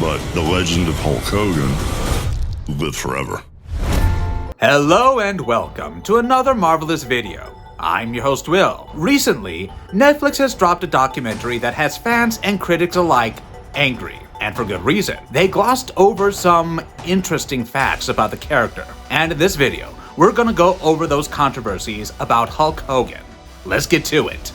but the legend of Hulk Hogan lived forever. Hello and welcome to another marvelous video. I'm your host Will. Recently, Netflix has dropped a documentary that has fans and critics alike angry, and for good reason. They glossed over some interesting facts about the character, and in this video, we're gonna go over those controversies about Hulk Hogan. Let's get to it.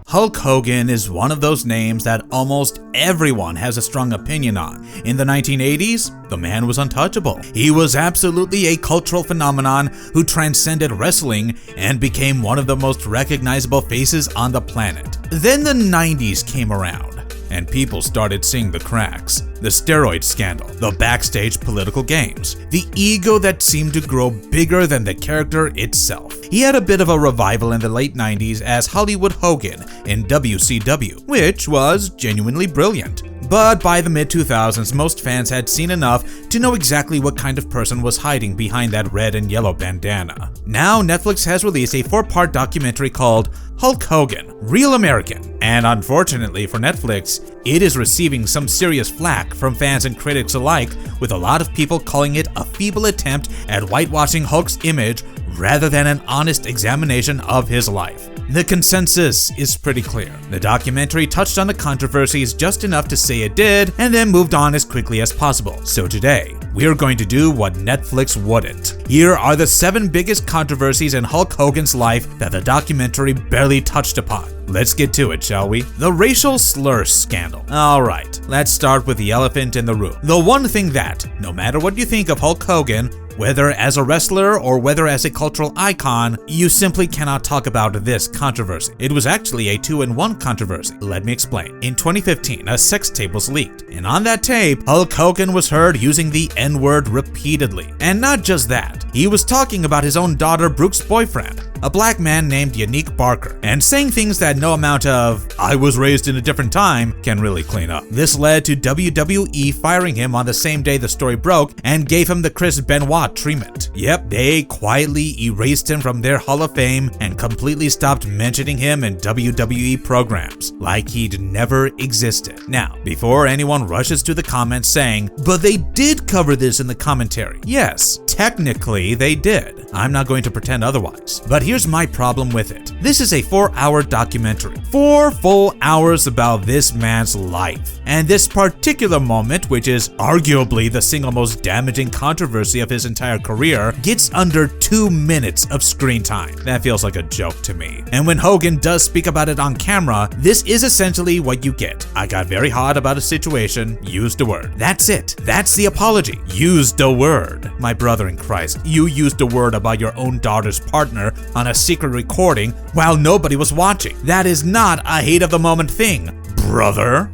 Hulk Hogan is one of those names that almost everyone has a strong opinion on. In the 1980s, the man was untouchable. He was absolutely a cultural phenomenon who transcended wrestling and became one of the most recognizable faces on the planet. Then the 90s came around, and people started seeing the cracks. The steroid scandal, the backstage political games, the ego that seemed to grow bigger than the character itself. He had a bit of a revival in the late 90s as Hollywood Hogan in WCW, which was genuinely brilliant. But by the mid-2000s, most fans had seen enough to know exactly what kind of person was hiding behind that red and yellow bandana. Now, Netflix has released a 4-part documentary called Hulk Hogan, Real American. And unfortunately for Netflix, it is receiving some serious flack from fans and critics alike, with a lot of people calling it a feeble attempt at whitewashing Hulk's image rather than an honest examination of his life. The consensus is pretty clear. The documentary touched on the controversies just enough to say it did, and then moved on as quickly as possible. So today, we are going to do what Netflix wouldn't. Here are the 7 biggest controversies in Hulk Hogan's life that the documentary barely touched upon. Let's get to it, shall we? The racial slur scandal. Alright, let's start with the elephant in the room. The one thing that, no matter what you think of Hulk Hogan, whether as a wrestler or whether as a cultural icon, you simply cannot talk about this controversy. It was actually a 2-in-1 controversy. Let me explain. In 2015, a sex tape was leaked, and on that tape, Hulk Hogan was heard using the N-word repeatedly. And not just that, he was talking about his own daughter Brooke's boyfriend, a black man named Yannick Barker, and saying things that no amount of "I was raised in a different time" can really clean up. This led to WWE firing him on the same day the story broke and gave him the Chris Benoit treatment. Yep, they quietly erased him from their Hall of Fame and completely stopped mentioning him in WWE programs, like he'd never existed. Now, before anyone rushes to the comments saying, "But they did cover this in the commentary." Yes, technically they did. I'm not going to pretend otherwise. But here's my problem with it. This is a 4-hour documentary. 4 full hours about this man's life. And this particular moment, which is arguably the single most damaging controversy of his entire career, gets under 2 minutes of screen time. That feels like a joke to me. And when Hogan does speak about it on camera, this is essentially what you get. I got very hot about a situation, used a word. That's it. That's the apology. Used a word. My brother in Christ, you used a word about your own daughter's partner on a secret recording while nobody was watching. That is not a heat of the moment thing, brother.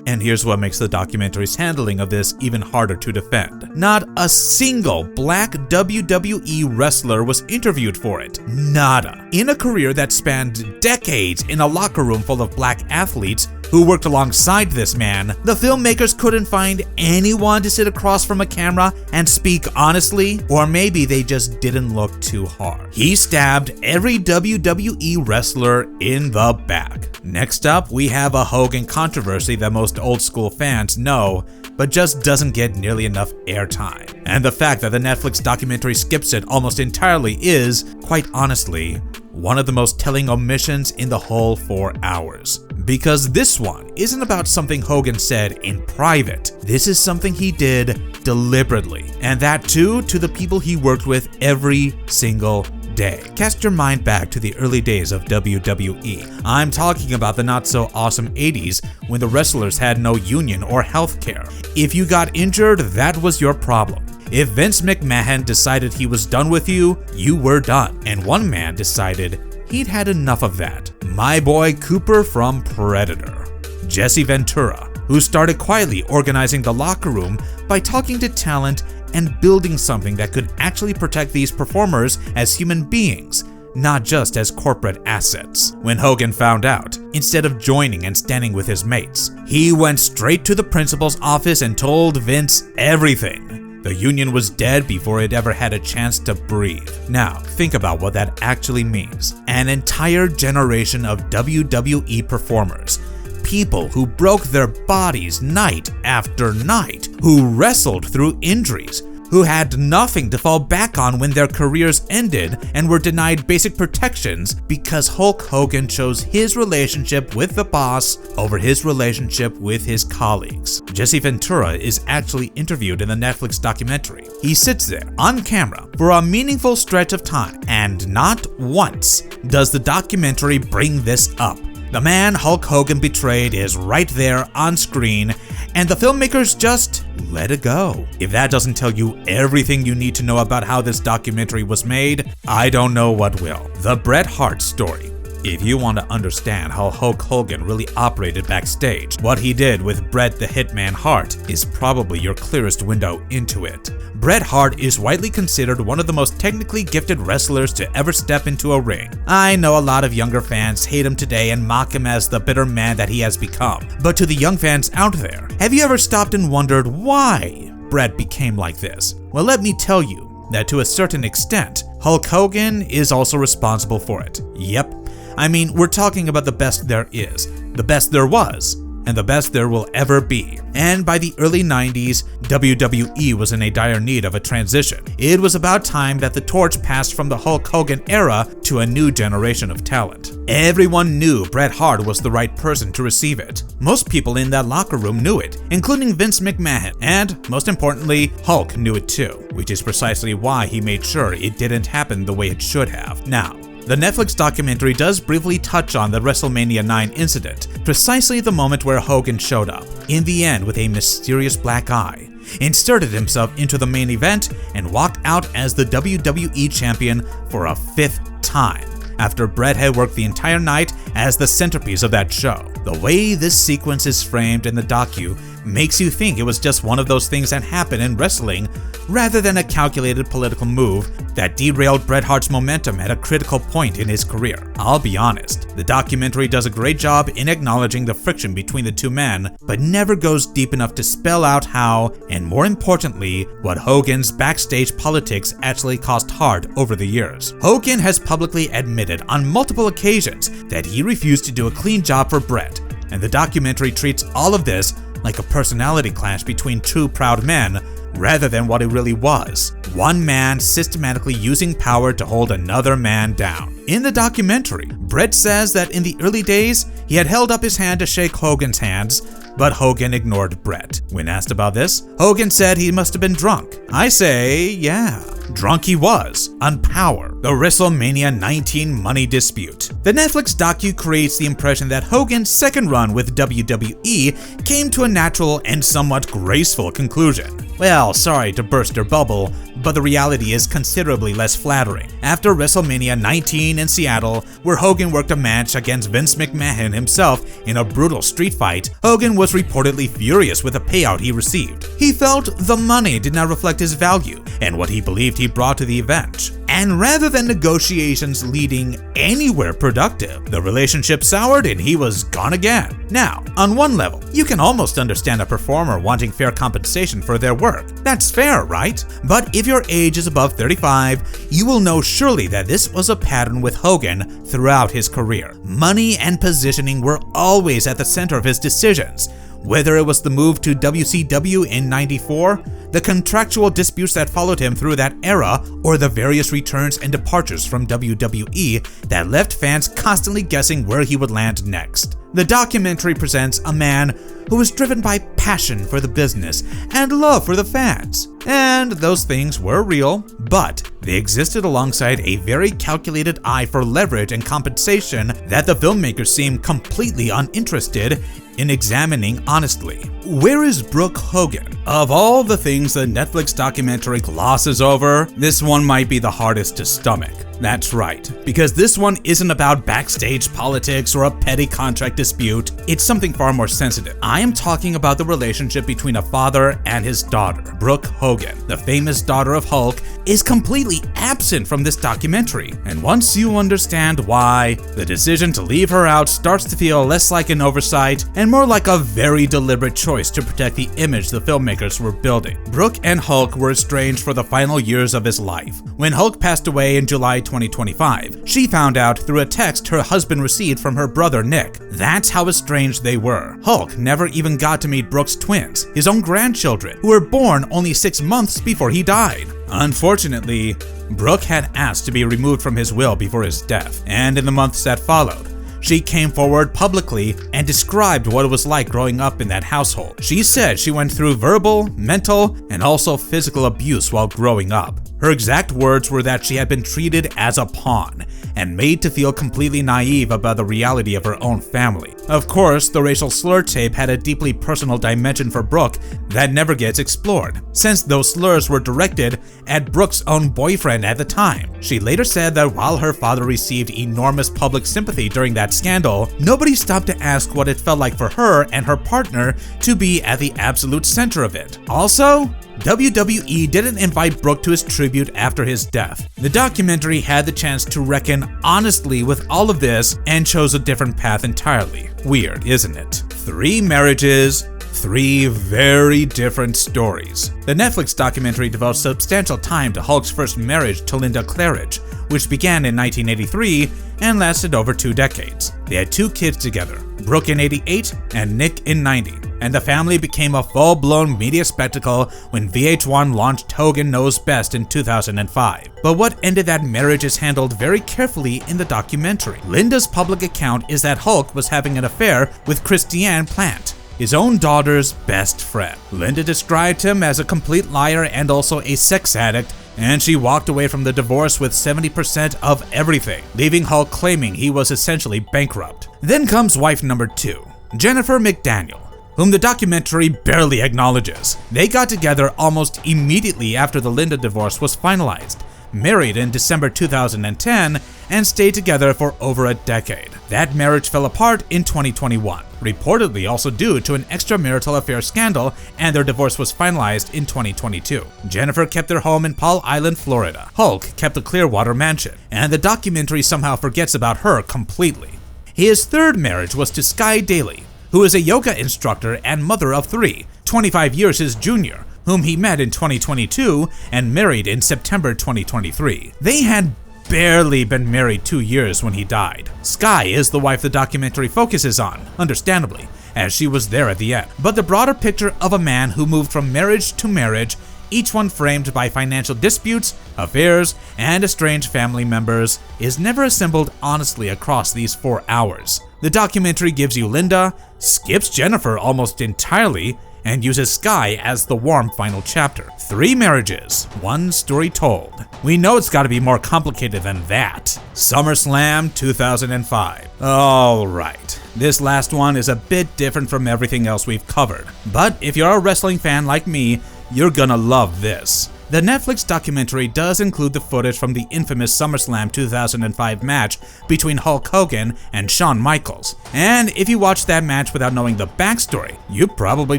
And here's what makes the documentary's handling of this even harder to defend. Not a single black WWE wrestler was interviewed for it. Nada. In a career that spanned decades in a locker room full of black athletes who worked alongside this man, the filmmakers couldn't find anyone to sit across from a camera and speak honestly, or maybe they just didn't look too hard. He stabbed every WWE wrestler in the back. Next up, we have a Hogan controversy that most old school fans know, but just doesn't get nearly enough airtime. And the fact that the Netflix documentary skips it almost entirely is, quite honestly, one of the most telling omissions in the whole 4 hours. Because this one isn't about something Hogan said in private. This is something he did deliberately, and that too to the people he worked with every single day. Cast your mind back to the early days of WWE. I'm talking about the not so awesome 80s when the wrestlers had no union or health care. If you got injured, that was your problem. If Vince McMahon decided he was done with you, you were done. And one man decided he'd had enough of that. My boy Cooper from Predator. Jesse Ventura, who started quietly organizing the locker room by talking to talent and building something that could actually protect these performers as human beings, not just as corporate assets. When Hogan found out, instead of joining and standing with his mates, he went straight to the principal's office and told Vince everything. The union was dead before it ever had a chance to breathe. Now, think about what that actually means. An entire generation of WWE performers, people who broke their bodies night after night, who wrestled through injuries, who had nothing to fall back on when their careers ended and were denied basic protections because Hulk Hogan chose his relationship with the boss over his relationship with his colleagues. Jesse Ventura is actually interviewed in the Netflix documentary. He sits there on camera for a meaningful stretch of time, and not once does the documentary bring this up. The man Hulk Hogan betrayed is right there on screen, and the filmmakers just let it go. If that doesn't tell you everything you need to know about how this documentary was made, I don't know what will. The Bret Hart story. If you want to understand how Hulk Hogan really operated backstage, what he did with Bret the Hitman Hart is probably your clearest window into it. Bret Hart is widely considered one of the most technically gifted wrestlers to ever step into a ring. I know a lot of younger fans hate him today and mock him as the bitter man that he has become. But to the young fans out there, have you ever stopped and wondered why Bret became like this? Well, let me tell you that to a certain extent, Hulk Hogan is also responsible for it. Yep. I mean, we're talking about the best there is, the best there was, and the best there will ever be. And by the early 90s, WWE was in a dire need of a transition. It was about time that the torch passed from the Hulk Hogan era to a new generation of talent. Everyone knew Bret Hart was the right person to receive it. Most people in that locker room knew it, including Vince McMahon, and most importantly, Hulk knew it too, which is precisely why he made sure it didn't happen the way it should have. Now, the Netflix documentary does briefly touch on the WrestleMania 9 incident, precisely the moment where Hogan showed up, in the end with a mysterious black eye, inserted himself into the main event, and walked out as the WWE champion for a 5th time, after Bret had worked the entire night as the centerpiece of that show. The way this sequence is framed in the docu makes you think it was just one of those things that happen in wrestling rather than a calculated political move that derailed Bret Hart's momentum at a critical point in his career. I'll be honest, the documentary does a great job in acknowledging the friction between the two men, but never goes deep enough to spell out how, and more importantly, what Hogan's backstage politics actually cost Hart over the years. Hogan has publicly admitted on multiple occasions that he refused to do a clean job for Bret, and the documentary treats all of this like a personality clash between two proud men rather than what it really was. One man systematically using power to hold another man down. In the documentary, Bret says that in the early days, he had held up his hand to shake Hogan's hands, but Hogan ignored Bret. When asked about this, Hogan said he must have been drunk. I say, yeah, drunk he was, on power. The WrestleMania 19 money dispute. The Netflix docu creates the impression that Hogan's second run with WWE came to a natural and somewhat graceful conclusion. Well, sorry to burst your bubble, but the reality is considerably less flattering. After WrestleMania 19 in Seattle, where Hogan worked a match against Vince McMahon himself in a brutal street fight, Hogan was reportedly furious with the payout he received. He felt the money did not reflect his value and what he believed he brought to the event. And rather than negotiations leading anywhere productive, the relationship soured and he was gone again. Now, on one level, you can almost understand a performer wanting fair compensation for their work. That's fair, right? But if your age is above 35, you will know surely that this was a pattern with Hogan throughout his career. Money and positioning were always at the center of his decisions. Whether it was the move to WCW in '94, the contractual disputes that followed him through that era, or the various returns and departures from WWE that left fans constantly guessing where he would land next. The documentary presents a man who was driven by passion for the business and love for the fans. And those things were real, but they existed alongside a very calculated eye for leverage and compensation that the filmmakers seemed completely uninterested in examining honestly. Where is Brooke Hogan? Of all the things the Netflix documentary glosses over, this one might be the hardest to stomach. That's right, because this one isn't about backstage politics or a petty contract dispute. It's something far more sensitive. I am talking about the relationship between a father and his daughter. Brooke Hogan, the famous daughter of Hulk, is completely absent from this documentary, and once you understand why, the decision to leave her out starts to feel less like an oversight and more like a very deliberate choice to protect the image the filmmakers were building. Brooke and Hulk were estranged for the final years of his life. When Hulk passed away in July 2025, she found out through a text her husband received from her brother Nick. That's how estranged they were. Hulk never even got to meet Brooke's twins, his own grandchildren, who were born only 6 months before he died. Unfortunately, Brooke had asked to be removed from his will before his death, and in the months that followed, she came forward publicly and described what it was like growing up in that household. She said she went through verbal, mental, and also physical abuse while growing up. Her exact words were that she had been treated as a pawn and made to feel completely naive about the reality of her own family. Of course, the racial slur tape had a deeply personal dimension for Brooke that never gets explored, since those slurs were directed at Brooke's own boyfriend at the time. She later said that while her father received enormous public sympathy during that scandal, nobody stopped to ask what it felt like for her and her partner to be at the absolute center of it. Also, WWE didn't invite Brooke to his tribute after his death. The documentary had the chance to reckon honestly with all of this and chose a different path entirely. Weird, isn't it? 3 marriages, 3 very different stories. The Netflix documentary devotes substantial time to Hulk's first marriage to Linda Claridge, which began in 1983 and lasted over 2 decades. They had 2 kids together, Brooke in 88 and Nick in 90. And the family became a full-blown media spectacle when VH1 launched Hogan Knows Best in 2005. But what ended that marriage is handled very carefully in the documentary. Linda's public account is that Hulk was having an affair with Christiane Plant, his own daughter's best friend. Linda described him as a complete liar and also a sex addict, and she walked away from the divorce with 70% of everything, leaving Hulk claiming he was essentially bankrupt. Then comes wife number 2, Jennifer McDaniel, whom the documentary barely acknowledges. They got together almost immediately after the Linda divorce was finalized, married in December 2010, and stayed together for over a decade. That marriage fell apart in 2021, reportedly also due to an extramarital affair scandal, and their divorce was finalized in 2022. Jennifer kept their home in Palm Island, Florida. Hulk kept the Clearwater mansion, and the documentary somehow forgets about her completely. His 3rd marriage was to Sky Daly, who is a yoga instructor and mother of 3, 25 years his junior, whom he met in 2022 and married in September 2023. They had barely been married 2 years when he died. Sky is the wife the documentary focuses on, understandably, as she was there at the end. But the broader picture of a man who moved from marriage to marriage, each one framed by financial disputes, affairs, and estranged family members, is never assembled honestly across these 4 hours. The documentary gives you Linda, skips Jennifer almost entirely, and uses Sky as the warm final chapter. 3 marriages, 1 story told. We know it's gotta be more complicated than that. SummerSlam 2005. Alright, this last one is a bit different from everything else we've covered, but if you're a wrestling fan like me, you're gonna love this. The Netflix documentary does include the footage from the infamous SummerSlam 2005 match between Hulk Hogan and Shawn Michaels. And if you watched that match without knowing the backstory, you probably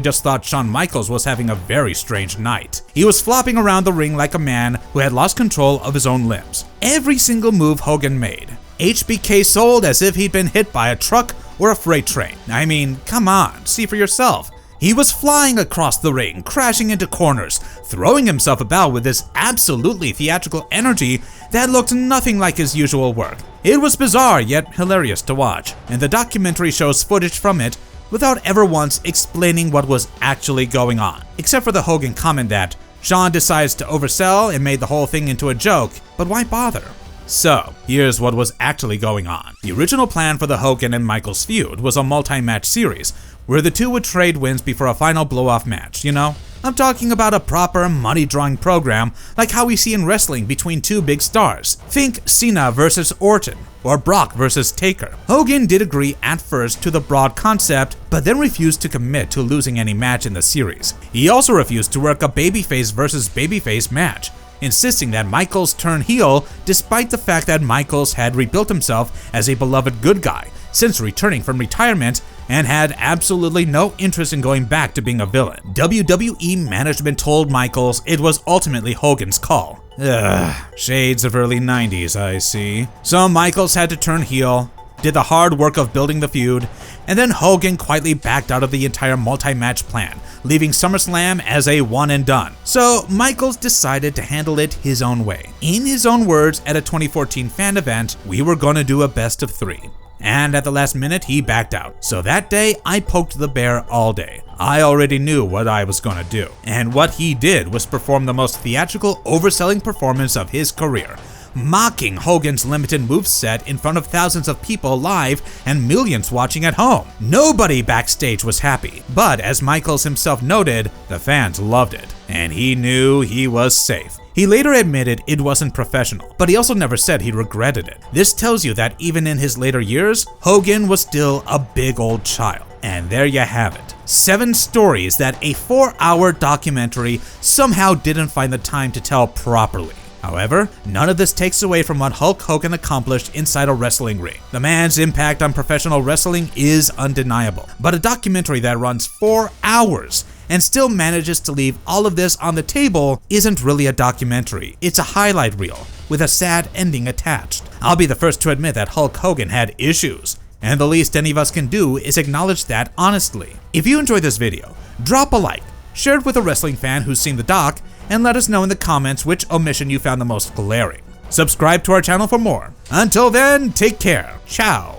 just thought Shawn Michaels was having a very strange night. He was flopping around the ring like a man who had lost control of his own limbs. Every single move Hogan made, HBK sold as if he'd been hit by a truck or a freight train. I mean, come on, see for yourself. He was flying across the ring, crashing into corners, throwing himself about with this absolutely theatrical energy that looked nothing like his usual work. It was bizarre yet hilarious to watch, and the documentary shows footage from it without ever once explaining what was actually going on, except for the Hogan comment that Shawn decides to oversell and made the whole thing into a joke, but why bother? So, here's what was actually going on. The original plan for the Hogan and Michaels feud was a multi-match series, where the 2 would trade wins before a final blow-off match, you know? I'm talking about a proper money-drawing program like how we see in wrestling between 2 big stars. Think Cena versus Orton, or Brock versus Taker. Hogan did agree at first to the broad concept, but then refused to commit to losing any match in the series. He also refused to work a babyface versus babyface match, insisting that Michaels turn heel despite the fact that Michaels had rebuilt himself as a beloved good guy since returning from retirement and had absolutely no interest in going back to being a villain. WWE management told Michaels it was ultimately Hogan's call. Shades of early 90s, I see. So Michaels had to turn heel, did the hard work of building the feud, and then Hogan quietly backed out of the entire multi-match plan, leaving SummerSlam as a one and done. So Michaels decided to handle it his own way. In his own words, at a 2014 fan event, we were gonna do a best of 3. And at the last minute, he backed out. So that day, I poked the bear all day. I already knew what I was gonna do. And what he did was perform the most theatrical, overselling performance of his career, mocking Hogan's limited moveset in front of thousands of people live and millions watching at home. Nobody backstage was happy, but as Michaels himself noted, the fans loved it, and he knew he was safe. He later admitted it wasn't professional, but he also never said he regretted it. This tells you that even in his later years, Hogan was still a big old child. And there you have it. 7 stories that a 4-hour documentary somehow didn't find the time to tell properly. However, none of this takes away from what Hulk Hogan accomplished inside a wrestling ring. The man's impact on professional wrestling is undeniable, but a documentary that runs 4 hours and still manages to leave all of this on the table isn't really a documentary. It's a highlight reel with a sad ending attached. I'll be the first to admit that Hulk Hogan had issues, and the least any of us can do is acknowledge that honestly. If you enjoyed this video, drop a like, share it with a wrestling fan who's seen the doc, and let us know in the comments which omission you found the most glaring. Subscribe to our channel for more. Until then, take care. Ciao.